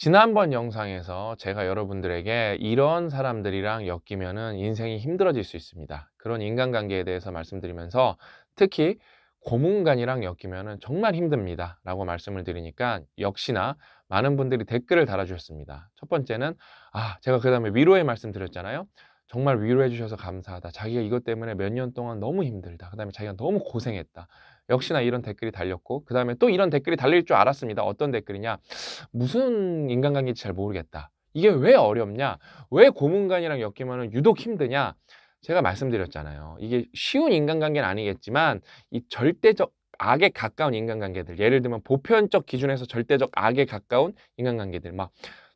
지난번 영상에서 제가 여러분들에게 이런 사람들이랑 엮이면은 인생이 힘들어질 수 있습니다. 그런 인간관계에 대해서 말씀드리면서 특히 고문관이랑 엮이면은 정말 힘듭니다 라고 말씀을 드리니까 역시나 많은 분들이 댓글을 달아주셨습니다. 첫 번째는 제가 그 다음에 위로의 말씀 드렸잖아요. 정말 위로해 주셔서 감사하다. 자기가 이것 때문에 몇 년 동안 너무 힘들다. 그 다음에 자기가 너무 고생했다. 역시나 이런 댓글이 달렸고, 그 다음에 또 이런 댓글이 달릴 줄 알았습니다. 어떤 댓글이냐? 무슨 인간관계인지 잘 모르겠다. 이게 왜 어렵냐? 왜 고문관이랑 엮이면 유독 힘드냐? 제가 말씀드렸잖아요. 이게 쉬운 인간관계는 아니겠지만 이 절대적 악에 가까운 인간관계들, 예를 들면 보편적 기준에서 절대적 악에 가까운 인간관계들, 막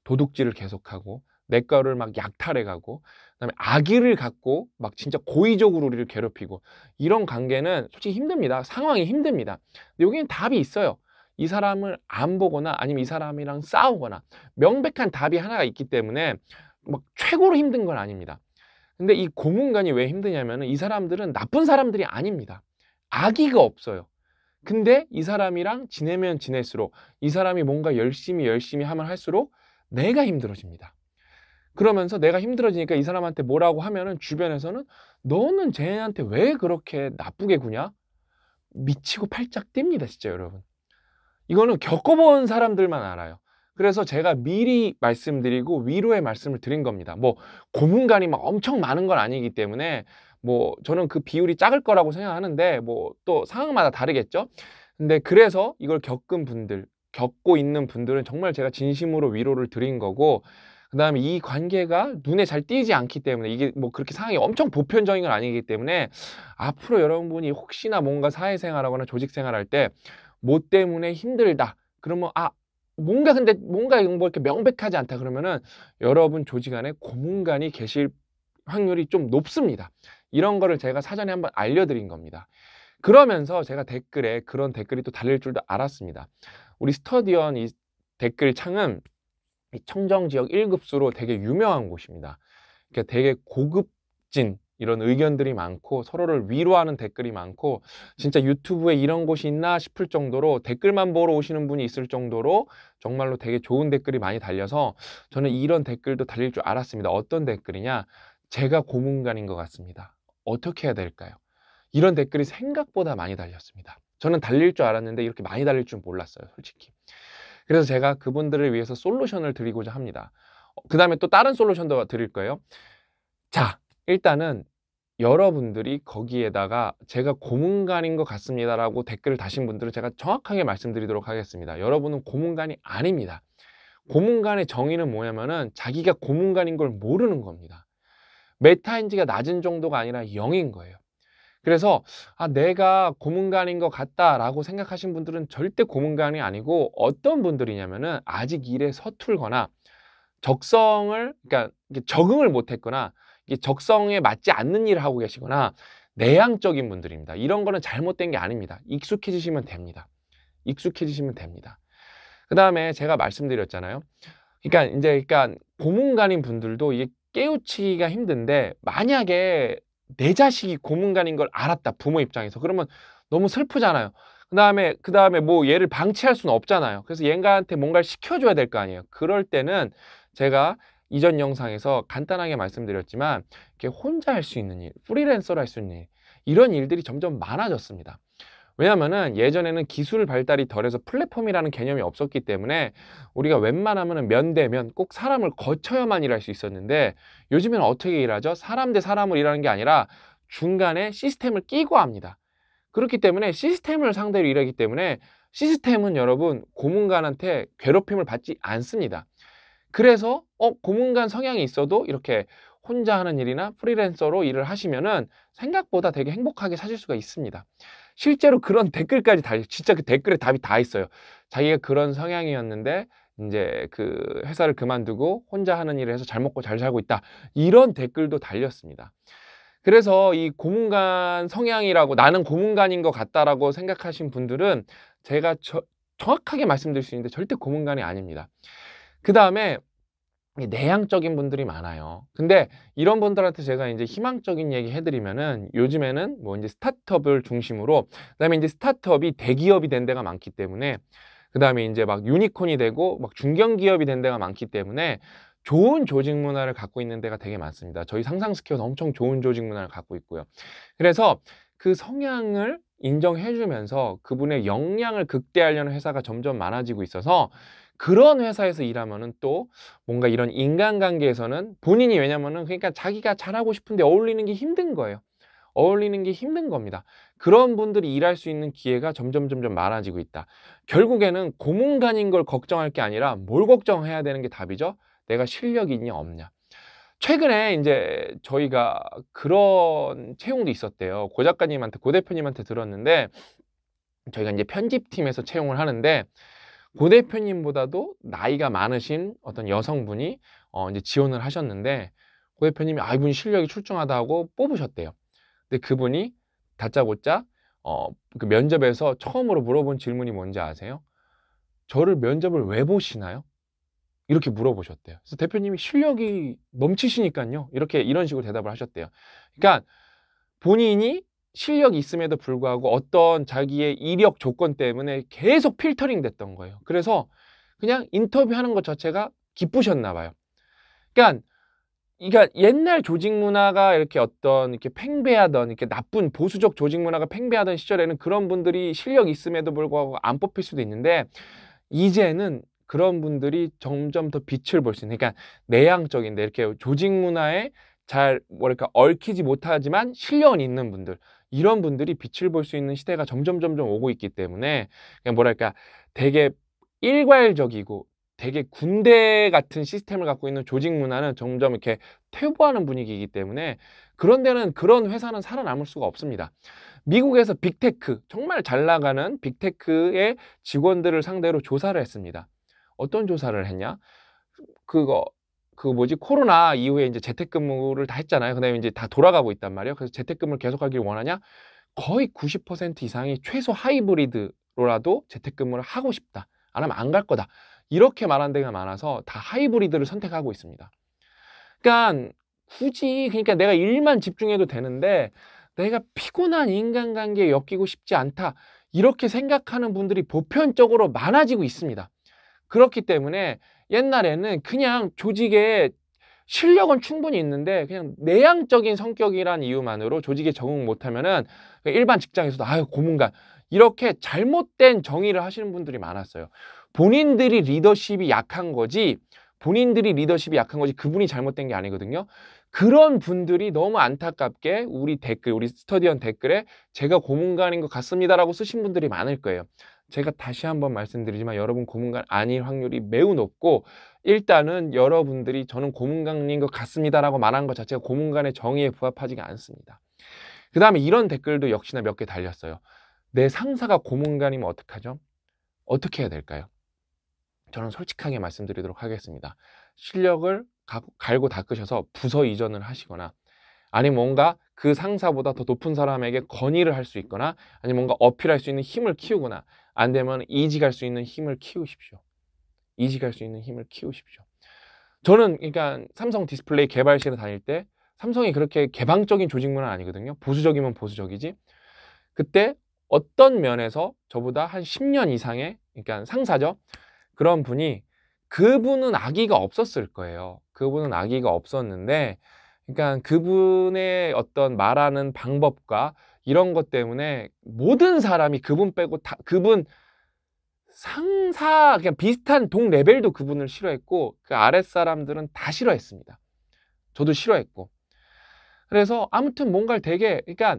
도둑질을 계속하고 내 거를 막 약탈해가고, 그다음에 악의를 갖고 막 진짜 고의적으로 우리를 괴롭히고, 이런 관계는 솔직히 힘듭니다. 상황이 힘듭니다. 근데 여기는 답이 있어요. 이 사람을 안 보거나 아니면 이 사람이랑 싸우거나 명백한 답이 하나가 있기 때문에 막 최고로 힘든 건 아닙니다. 근데 이 고문관이 왜 힘드냐면 이 사람들은 나쁜 사람들이 아닙니다. 악의가 없어요. 근데 이 사람이랑 지내면 지낼수록, 이 사람이 뭔가 열심히 하면 할수록 내가 힘들어집니다. 그러면서 내가 힘들어지니까 이 사람한테 뭐라고 하면은 주변에서는 너는 쟤한테 왜 그렇게 나쁘게 구냐? 미치고 팔짝 뜁니다, 진짜 여러분. 이거는 겪어본 사람들만 알아요. 그래서 제가 미리 말씀드리고 위로의 말씀을 드린 겁니다. 뭐 고문관이 막 엄청 많은 건 아니기 때문에 뭐 저는 그 비율이 작을 거라고 생각하는데 뭐 또 상황마다 다르겠죠. 근데 그래서 이걸 겪은 분들, 겪고 있는 분들은 정말 제가 진심으로 위로를 드린 거고, 그다음에 이 관계가 눈에 잘 띄지 않기 때문에, 이게 뭐 그렇게 상황이 엄청 보편적인 건 아니기 때문에 앞으로 여러분이 혹시나 뭔가 사회생활하거나 조직생활할 때 뭐 때문에 힘들다 그러면 뭔가 근데 뭔가 뭐 이렇게 명백하지 않다 그러면은 여러분 조직 안에 고문관이 계실 확률이 좀 높습니다. 이런 거를 제가 사전에 한번 알려드린 겁니다. 그러면서 제가 댓글에 그런 댓글이 또 달릴 줄도 알았습니다. 우리 스터디언 이 댓글 창은 이 청정지역 1급수로 되게 유명한 곳입니다. 그러니까 되게 고급진 이런 의견들이 많고 서로를 위로하는 댓글이 많고, 진짜 유튜브에 이런 곳이 있나 싶을 정도로 댓글만 보러 오시는 분이 있을 정도로 정말로 되게 좋은 댓글이 많이 달려서 저는 이런 댓글도 달릴 줄 알았습니다. 어떤 댓글이냐? 제가 고문관인 것 같습니다. 어떻게 해야 될까요? 이런 댓글이 생각보다 많이 달렸습니다. 저는 달릴 줄 알았는데 이렇게 많이 달릴 줄 몰랐어요, 솔직히. 그래서 제가 그분들을 위해서 솔루션을 드리고자 합니다. 그 다음에 또 다른 솔루션도 드릴 거예요. 자, 일단은 여러분들이 거기에다가 제가 고문관인 것 같습니다라고 댓글을 다신 분들은 제가 정확하게 말씀드리도록 하겠습니다. 여러분은 고문관이 아닙니다. 고문관의 정의는 뭐냐면은 자기가 고문관인 걸 모르는 겁니다. 메타인지가 낮은 정도가 아니라 0인 거예요. 그래서 내가 고문관인 것 같다라고 생각하신 분들은 절대 고문관이 아니고, 어떤 분들이냐면은 아직 일에 서툴거나 그러니까 적응을 못했거나 이게 적성에 맞지 않는 일을 하고 계시거나 내향적인 분들입니다. 이런 거는 잘못된 게 아닙니다. 익숙해지시면 됩니다. 익숙해지시면 됩니다. 그 다음에 제가 말씀드렸잖아요. 그러니까 고문관인 분들도 이게 깨우치기가 힘든데, 만약에 내 자식이 고문관인 걸 알았다, 부모 입장에서, 그러면 너무 슬프잖아요. 그 다음에 뭐 얘를 방치할 수는 없잖아요. 그래서 얘한테 뭔가를 시켜줘야 될 거 아니에요. 그럴 때는 제가 이전 영상에서 간단하게 말씀드렸지만 이렇게 혼자 할 수 있는 일, 프리랜서로 할 수 있는 일, 이런 일들이 점점 많아졌습니다. 왜냐면은 예전에는 기술 발달이 덜해서 플랫폼이라는 개념이 없었기 때문에 우리가 웬만하면 면대면 꼭 사람을 거쳐야만 일할 수 있었는데, 요즘에는 어떻게 일하죠? 사람 대 사람을 일하는 게 아니라 중간에 시스템을 끼고 합니다. 그렇기 때문에 시스템을 상대로 일하기 때문에 시스템은 여러분 고문관한테 괴롭힘을 받지 않습니다. 그래서 고문관 성향이 있어도 이렇게 혼자 하는 일이나 프리랜서로 일을 하시면은 생각보다 되게 행복하게 사실 수가 있습니다. 실제로 그런 댓글까지 진짜 그 댓글에 답이 다 있어요. 자기가 그런 성향이었는데 이제 그 회사를 그만두고 혼자 하는 일을 해서 잘 먹고 잘 살고 있다. 이런 댓글도 달렸습니다. 그래서 이 고문관 성향이라고, 나는 고문관인 것 같다라고 생각하신 분들은 제가 정확하게 말씀드릴 수 있는데 절대 고문관이 아닙니다. 그 다음에 내향적인 분들이 많아요. 근데 이런 분들한테 제가 이제 희망적인 얘기 해드리면은, 요즘에는 뭐 이제 스타트업을 중심으로, 그다음에 이제 스타트업이 대기업이 된 데가 많기 때문에, 그다음에 이제 막 유니콘이 되고 막 중견기업이 된 데가 많기 때문에 좋은 조직 문화를 갖고 있는 데가 되게 많습니다. 저희 상상스퀘어는 엄청 좋은 조직 문화를 갖고 있고요. 그래서 그 성향을 인정해 주면서 그분의 역량을 극대화하려는 회사가 점점 많아지고 있어서 그런 회사에서 일하면은 또 뭔가 이런 인간관계에서는 본인이, 왜냐면은 그러니까 자기가 잘하고 싶은데 어울리는 게 힘든 거예요. 어울리는 게 힘든 겁니다. 그런 분들이 일할 수 있는 기회가 점점 많아지고 있다. 결국에는 고문관인 걸 걱정할 게 아니라 뭘 걱정해야 되는 게 답이죠? 내가 실력이 있냐 없냐. 최근에 이제 저희가 그런 채용도 있었대요. 고 작가님한테, 고 대표님한테 들었는데, 저희가 이제 편집팀에서 채용을 하는데 고 대표님보다도 나이가 많으신 어떤 여성분이 이제 지원을 하셨는데, 고 대표님이 이분이 실력이 출중하다 하고 뽑으셨대요. 근데 그분이 다짜고짜 그 면접에서 처음으로 물어본 질문이 뭔지 아세요? 저를 면접을 왜 보시나요? 이렇게 물어보셨대요. 그래서 대표님이 실력이 넘치시니까요, 이렇게 이런 식으로 대답을 하셨대요. 그러니까 본인이 실력이 있음에도 불구하고 어떤 자기의 이력 조건 때문에 계속 필터링 됐던 거예요. 그래서 그냥 인터뷰하는 것 자체가 기쁘셨나 봐요. 그러니까 옛날 조직 문화가 이렇게 어떤 이렇게 팽배하던, 이렇게 나쁜 보수적 조직 문화가 팽배하던 시절에는 그런 분들이 실력 있음에도 불구하고 안 뽑힐 수도 있는데, 이제는 그런 분들이 점점 더 빛을 볼 수 있는, 그러니까 내향적인데 이렇게 조직 문화에 잘 뭐랄까 얽히지 못하지만 실력은 있는 분들, 이런 분들이 빛을 볼 수 있는 시대가 점점 오고 있기 때문에, 그냥 뭐랄까 되게 일괄적이고 되게 군대 같은 시스템을 갖고 있는 조직 문화는 점점 이렇게 퇴보하는 분위기이기 때문에 그런 데는, 그런 회사는 살아남을 수가 없습니다. 미국에서 빅테크, 정말 잘 나가는 빅테크의 직원들을 상대로 조사를 했습니다. 어떤 조사를 했냐? 그거 뭐지? 코로나 이후에 이제 재택근무를 다 했잖아요. 그다음에 이제 다 돌아가고 있단 말이에요. 그래서 재택근무를 계속하길 원하냐? 거의 90% 이상이 최소 하이브리드로라도 재택근무를 하고 싶다. 안 하면 안 갈 거다. 이렇게 말한 데가 많아서 다 하이브리드를 선택하고 있습니다. 그러니까 굳이, 그러니까 내가 일만 집중해도 되는데 내가 피곤한 인간관계에 엮이고 싶지 않다, 이렇게 생각하는 분들이 보편적으로 많아지고 있습니다. 그렇기 때문에 옛날에는 그냥 조직에 실력은 충분히 있는데 그냥 내향적인 성격이란 이유만으로 조직에 적응 못하면은 일반 직장에서도 고문관, 이렇게 잘못된 정의를 하시는 분들이 많았어요. 본인들이 리더십이 약한 거지 그분이 잘못된 게 아니거든요. 그런 분들이 너무 안타깝게 우리 스터디언 댓글에 제가 고문관인 것 같습니다라고 쓰신 분들이 많을 거예요. 제가 다시 한번 말씀드리지만 여러분 고문관 아닐 확률이 매우 높고, 일단은 여러분들이 저는 고문관인 것 같습니다라고 말한 것 자체가 고문관의 정의에 부합하지가 않습니다. 그 다음에 이런 댓글도 역시나 몇 개 달렸어요. 내 상사가 고문관이면 어떡하죠? 어떻게 해야 될까요? 저는 솔직하게 말씀드리도록 하겠습니다. 실력을 갈고 닦으셔서 부서 이전을 하시거나, 아니면 뭔가 그 상사보다 더 높은 사람에게 건의를 할 수 있거나, 아니면 뭔가 어필할 수 있는 힘을 키우거나, 안 되면 이직할 수 있는 힘을 키우십시오. 이직할 수 있는 힘을 키우십시오. 저는 그러니까 삼성 디스플레이 개발실에 다닐 때 삼성이 그렇게 개방적인 조직 문화는 아니거든요. 보수적이면 보수적이지. 그때 어떤 면에서 저보다 한 10년 이상의, 그러니까 상사죠. 그런 분이, 그분은 악의가 없었을 거예요. 그분은 악의가 없었는데, 그러니까 그분의 어떤 말하는 방법과 이런 것 때문에 모든 사람이 그분 빼고 다, 그분 상사 그냥 비슷한 동 레벨도 그분을 싫어했고 그 아랫 사람들은 다 싫어했습니다. 저도 싫어했고. 그래서 아무튼 뭔가를 되게, 그러니까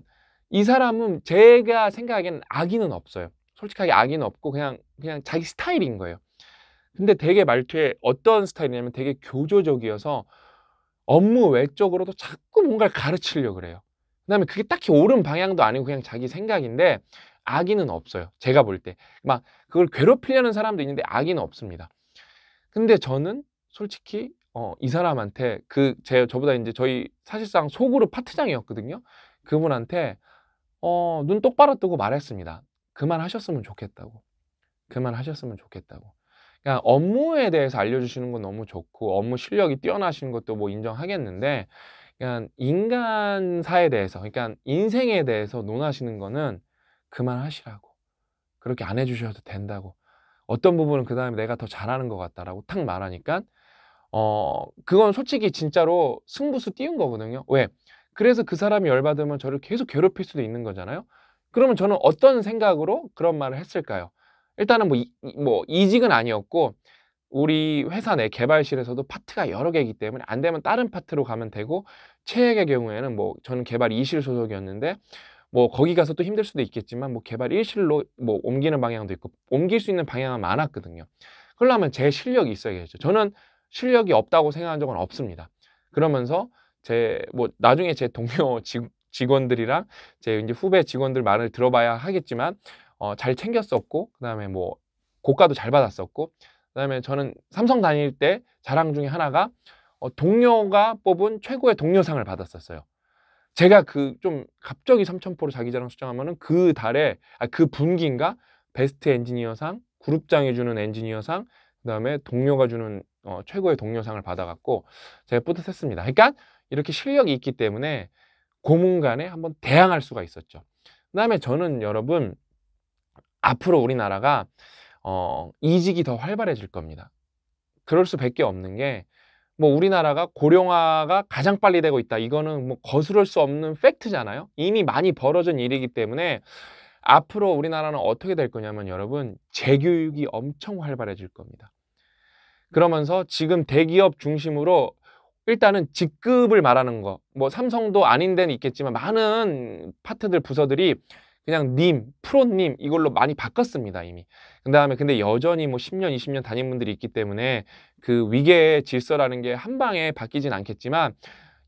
이 사람은 제가 생각하기에는 악의는 없어요. 솔직하게 악의는 없고 그냥 자기 스타일인 거예요. 근데 되게 말투에 어떤 스타일이냐면 되게 교조적이어서 업무 외적으로도 자꾸 뭔가를 가르치려고 그래요. 그다음에 그게 딱히 옳은 방향도 아니고 그냥 자기 생각인데 악의는 없어요. 제가 볼 때. 막 그걸 괴롭히려는 사람도 있는데 악의는 없습니다. 근데 저는 솔직히 이 사람한테 저보다 이제 저희 사실상 소그룹 파트장이었거든요. 그분한테 눈 똑바로 뜨고 말했습니다. 그만하셨으면 좋겠다고. 그만하셨으면 좋겠다고. 그러니까 업무에 대해서 알려주시는 건 너무 좋고 업무 실력이 뛰어나신 것도 뭐 인정하겠는데, 그냥 인간사에 대해서, 그러니까 인생에 대해서 논하시는 거는 그만하시라고. 그렇게 안 해주셔도 된다고. 어떤 부분은 그다음에 내가 더 잘하는 것 같다라고 탁 말하니까 그건 솔직히 진짜로 승부수 띄운 거거든요. 왜? 그래서 그 사람이 열받으면 저를 계속 괴롭힐 수도 있는 거잖아요. 그러면 저는 어떤 생각으로 그런 말을 했을까요? 일단은 뭐 이직은 아니었고 우리 회사 내 개발실에서도 파트가 여러 개이기 때문에 안 되면 다른 파트로 가면 되고, 최악의 경우에는 뭐 저는 개발 2실 소속이었는데 뭐 거기 가서 또 힘들 수도 있겠지만 뭐 개발 1실로 뭐 옮기는 방향도 있고 옮길 수 있는 방향은 많았거든요. 그러려면 제 실력이 있어야겠죠. 저는 실력이 없다고 생각한 적은 없습니다. 그러면서 뭐 나중에 제 동료 직원들이랑 제 이제 후배 직원들 말을 들어봐야 하겠지만 잘 챙겼었고, 그다음에 뭐 고가도 잘 받았었고, 그다음에 저는 삼성 다닐 때 자랑 중에 하나가 동료가 뽑은 최고의 동료상을 받았었어요. 제가 그 좀 갑자기 삼천포로 자기 자랑 수정하면은 그 달에 그 분기인가 베스트 엔지니어상, 그룹장이 주는 엔지니어상, 그다음에 동료가 주는 최고의 동료상을 받아갖고 제가 뿌듯했습니다. 그러니까 이렇게 실력이 있기 때문에 고문간에 한번 대항할 수가 있었죠. 그다음에 저는 여러분 앞으로 우리나라가 이직이 더 활발해질 겁니다. 그럴 수밖에 없는 게, 뭐 우리나라가 고령화가 가장 빨리 되고 있다. 이거는 뭐 거스를 수 없는 팩트잖아요. 이미 많이 벌어진 일이기 때문에 앞으로 우리나라는 어떻게 될 거냐면 여러분, 재교육이 엄청 활발해질 겁니다. 그러면서 지금 대기업 중심으로 일단은 직급을 말하는 거, 뭐 삼성도 아닌 데는 있겠지만 많은 파트들 부서들이 그냥 프로님 이걸로 많이 바꿨습니다, 이미. 그다음에 근데 여전히 뭐 10년, 20년 다닌 분들이 있기 때문에 그 위계의 질서라는 게 한 방에 바뀌진 않겠지만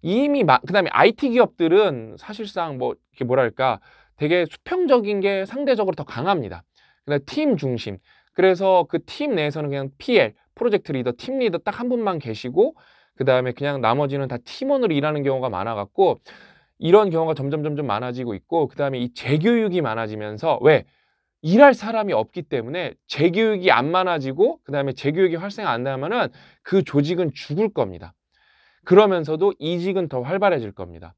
이미 그다음에 IT 기업들은 사실상 뭐 이렇게 뭐랄까 되게 수평적인 게 상대적으로 더 강합니다. 그다음에 팀 중심. 그래서 그 팀 내에서는 그냥 PL, 프로젝트 리더, 팀 리더 딱 한 분만 계시고, 그다음에 그냥 나머지는 다 팀원으로 일하는 경우가 많아갖고 이런 경우가 점점 많아지고 있고, 그다음에 이 재교육이 많아지면서, 왜? 일할 사람이 없기 때문에 재교육이 안 많아지고 그다음에 재교육이 활성 안 되면은 그 조직은 죽을 겁니다. 그러면서도 이직은 더 활발해질 겁니다.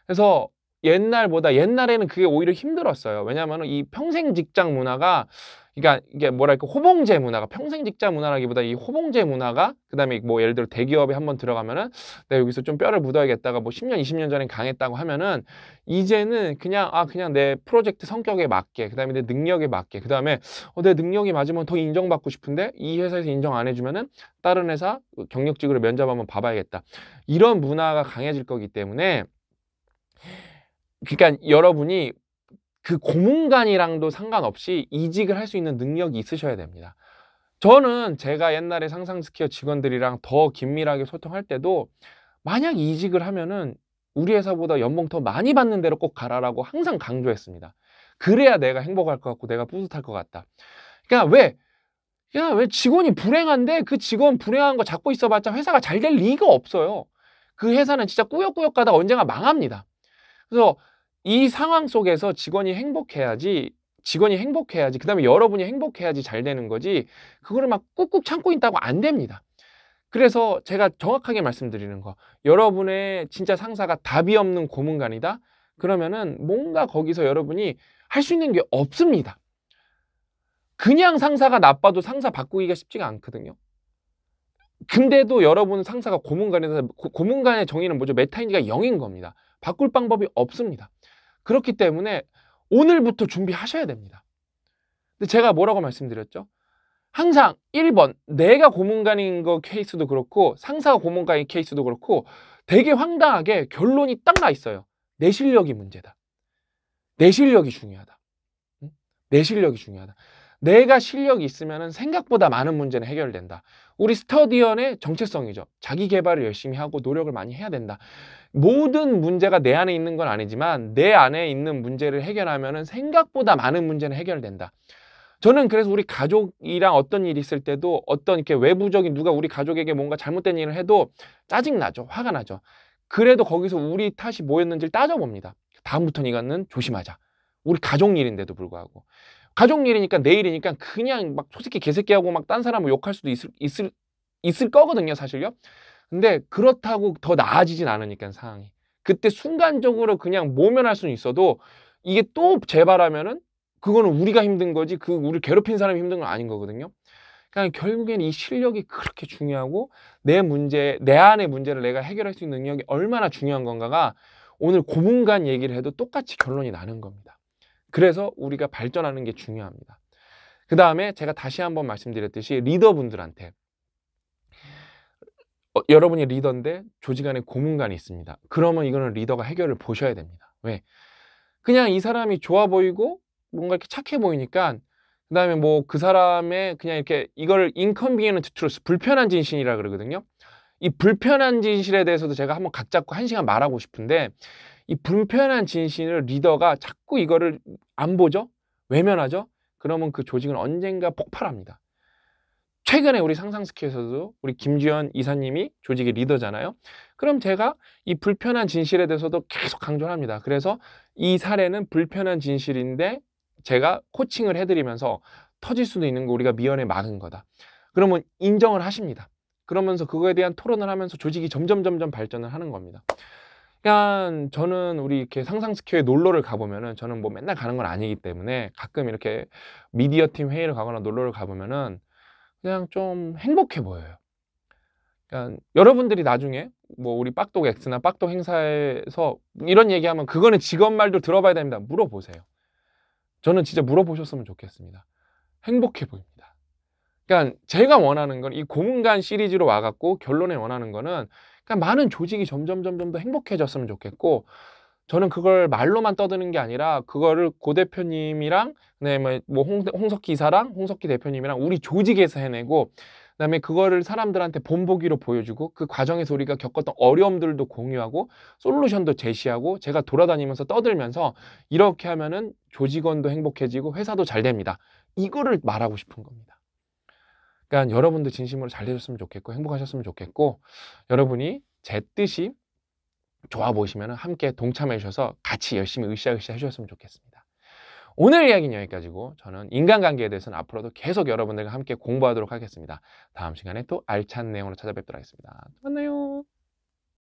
그래서 옛날에는 그게 오히려 힘들었어요. 왜냐하면 이 평생 직장 문화가, 그러니까 이게 뭐랄까 호봉제 문화가, 평생 직장 문화라기보다 이 호봉제 문화가, 그다음에 뭐 예를 들어 대기업에 한번 들어가면은 내가 여기서 좀 뼈를 묻어야겠다가 뭐 10년, 20년 전엔 강했다고 하면은 이제는 그냥 내 프로젝트 성격에 맞게, 그다음에 내 능력에 맞게, 그다음에 내 능력이 맞으면 더 인정받고 싶은데 이 회사에서 인정 안 해주면은 다른 회사 경력직으로 면접 한번 봐봐야겠다. 이런 문화가 강해질 거기 때문에, 그러니까 여러분이 그 고문관이랑도 상관없이 이직을 할 수 있는 능력이 있으셔야 됩니다. 저는 제가 옛날에 상상스퀘어 직원들이랑 더 긴밀하게 소통할 때도 만약 이직을 하면은 우리 회사보다 연봉 더 많이 받는 데로 꼭 가라라고 항상 강조했습니다. 그래야 내가 행복할 것 같고 내가 뿌듯할 것 같다. 그러니까 왜 직원이 불행한데 그 직원 불행한 거 잡고 있어봤자 회사가 잘 될 리가 없어요. 그 회사는 진짜 꾸역꾸역 가다가 언젠가 망합니다. 그래서 이 상황 속에서 직원이 행복해야지, 그다음에 여러분이 행복해야지 잘 되는 거지, 그거를 막 꾹꾹 참고 있다고 안 됩니다. 그래서 제가 정확하게 말씀드리는 거, 여러분의 진짜 상사가 답이 없는 고문관이다? 그러면은 뭔가 거기서 여러분이 할 수 있는 게 없습니다. 그냥 상사가 나빠도 상사 바꾸기가 쉽지가 않거든요. 근데도 여러분 상사가 고문관이다. 고문관의 정의는 뭐죠? 메타인지가 0인 겁니다. 바꿀 방법이 없습니다. 그렇기 때문에 오늘부터 준비하셔야 됩니다. 근데 제가 뭐라고 말씀드렸죠? 항상 1번, 내가 고문관인 거 케이스도 그렇고 상사가 고문관인 케이스도 그렇고 되게 황당하게 결론이 딱 나 있어요. 내 실력이 문제다. 내 실력이 중요하다. 응? 내 실력이 중요하다. 내가 실력이 있으면 생각보다 많은 문제는 해결된다. 우리 스터디언의 정체성이죠. 자기 개발을 열심히 하고 노력을 많이 해야 된다. 모든 문제가 내 안에 있는 건 아니지만 내 안에 있는 문제를 해결하면 생각보다 많은 문제는 해결된다. 저는 그래서 우리 가족이랑 어떤 일이 있을 때도 어떤 이렇게 외부적인 누가 우리 가족에게 뭔가 잘못된 일을 해도 짜증나죠. 화가 나죠. 그래도 거기서 우리 탓이 뭐였는지를 따져봅니다. 다음부터는 이거는 조심하자. 우리 가족 일인데도 불구하고. 가족 일이니까 내 일이니까 그냥 막 소새끼 개새끼하고 막 딴 사람을 욕할 수도 있을 거거든요, 사실요. 근데 그렇다고 더 나아지진 않으니까 상황이. 그때 순간적으로 그냥 모면할 수는 있어도 이게 또 재발하면은 그거는 우리가 힘든 거지 우리 괴롭힌 사람이 힘든 건 아닌 거거든요. 그러니까 결국엔 이 실력이 그렇게 중요하고 내 안의 문제를 내가 해결할 수 있는 능력이 얼마나 중요한 건가가 오늘 고문관 얘기를 해도 똑같이 결론이 나는 겁니다. 그래서 우리가 발전하는 게 중요합니다. 그 다음에 제가 다시 한번 말씀드렸듯이 리더분들한테 여러분이 리더인데 조직 안에 고문관이 있습니다. 그러면 이거는 리더가 해결을 보셔야 됩니다. 왜? 그냥 이 사람이 좋아 보이고 뭔가 이렇게 착해 보이니까 그다음에 뭐 그 사람의 그냥 이렇게 이걸 inconvenient truth, 불편한 진실이라 그러거든요. 이 불편한 진실에 대해서도 제가 한번 각 잡고 1시간 말하고 싶은데 이 불편한 진실을 리더가 자꾸 이거를 안 보죠? 외면하죠? 그러면 그 조직은 언젠가 폭발합니다. 최근에 우리 상상스키에서도 우리 김주현 이사님이 조직의 리더잖아요. 그럼 제가 이 불편한 진실에 대해서도 계속 강조를 합니다. 그래서 이 사례는 불편한 진실인데 제가 코칭을 해드리면서 터질 수도 있는 거 우리가 미연에 막은 거다. 그러면 인정을 하십니다. 그러면서 그거에 대한 토론을 하면서 조직이 점점 발전을 하는 겁니다. 그러니까 저는 우리 이렇게 상상스퀘어에 놀러를 가보면은 저는 뭐 맨날 가는 건 아니기 때문에 가끔 이렇게 미디어 팀 회의를 가거나 놀러를 가보면은 그냥 좀 행복해 보여요. 그러니까 여러분들이 나중에 뭐 우리 빡독 X나 빡독 행사에서 이런 얘기하면 그거는 직원 말도 들어봐야 됩니다. 물어보세요. 저는 진짜 물어보셨으면 좋겠습니다. 행복해 보입니다. 그러니까 제가 원하는 건 이 고문관 시리즈로 와갖고 결론에 원하는 거는 그러니까 많은 조직이 점점 더 행복해졌으면 좋겠고 저는 그걸 말로만 떠드는 게 아니라 그거를 고 대표님이랑 그다음에 뭐 홍석기 이사랑 홍석기 대표님이랑 우리 조직에서 해내고 그다음에 그거를 사람들한테 본보기로 보여주고 그 과정에서 우리가 겪었던 어려움들도 공유하고 솔루션도 제시하고 제가 돌아다니면서 떠들면서 이렇게 하면은 조직원도 행복해지고 회사도 잘 됩니다. 이거를 말하고 싶은 겁니다. 그러니까 여러분도 진심으로 잘 되셨으면 좋겠고 행복하셨으면 좋겠고 여러분이 제 뜻이 좋아 보시면 함께 동참해 주셔서 같이 열심히 으쌰으쌰 해주셨으면 좋겠습니다. 오늘 이야기는 여기까지고 저는 인간관계에 대해서는 앞으로도 계속 여러분들과 함께 공부하도록 하겠습니다. 다음 시간에 또 알찬 내용으로 찾아뵙도록 하겠습니다. 만나요.